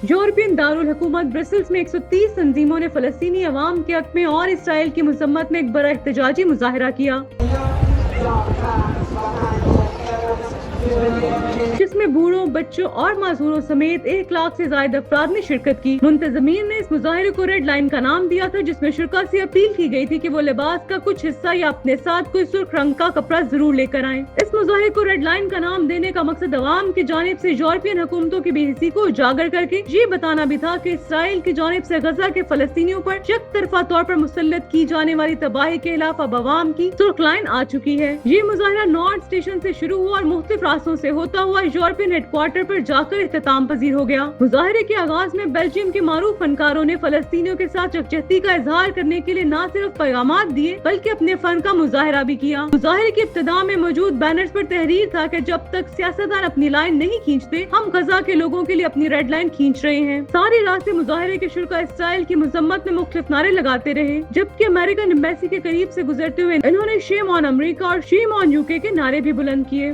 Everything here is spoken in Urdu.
یورپین دارالحکومت برسلز میں 130 تنظیموں نے فلسطینی عوام کے حق میں اور اسرائیل کی مذمت میں ایک بڑا احتجاجی مظاہرہ کیا، جس میں بوڑھوں، بچوں اور معذوروں سمیت 1 لاکھ سے زائد افراد نے شرکت کی۔ منتظمین نے اس مظاہرے کو ریڈ لائن کا نام دیا تھا، جس میں شرکاء سے اپیل کی گئی تھی کہ وہ لباس کا کچھ حصہ یا اپنے ساتھ کوئی سرخ رنگ کا کپڑا ضرور لے کر آئیں۔ اس مظاہرے کو ریڈ لائن کا نام دینے کا مقصد عوام کی جانب سے یورپین حکومتوں کی بے حسی کو اجاگر کر کے یہ بتانا بھی تھا کہ اسرائیل کی جانب سے غزہ کے فلسطینیوں پر یک طرفہ طور پر مسلط کی جانے والی تباہی کے خلاف اب عوام کی سرخ لائن آ چکی ہے۔ یہ مظاہرہ نارتھ اسٹیشن سے شروع ہوا اور مختلف راستوں سے ہوتا ہوا یورپین ہیڈ کوارٹر پر جا کر اختتام پذیر ہو گیا۔ مظاہرے کے آغاز میں بیلجیم کے معروف فنکاروں نے فلسطینیوں کے ساتھ یکجہتی کا اظہار کرنے کے لیے نہ صرف پیغامات دیے بلکہ اپنے فن کا مظاہرہ بھی کیا۔ مظاہرے کی ابتدا میں موجود بینرز پر تحریر تھا کہ جب تک سیاستدان اپنی لائن نہیں کھینچتے، ہم غزہ کے لوگوں کے لیے اپنی ریڈ لائن کھینچ رہے ہیں۔ سارے راستے مظاہرے کے شرکاء اسرائیل کی مذمت میں مختلف نعرے لگاتے رہے، جبکہ امریکن ایمبیسی کے قریب سے گزرتے ہوئے انہوں نے شیم آن امریکہ اور شیم آن یوکے کے نعرے بھی بلند کیے۔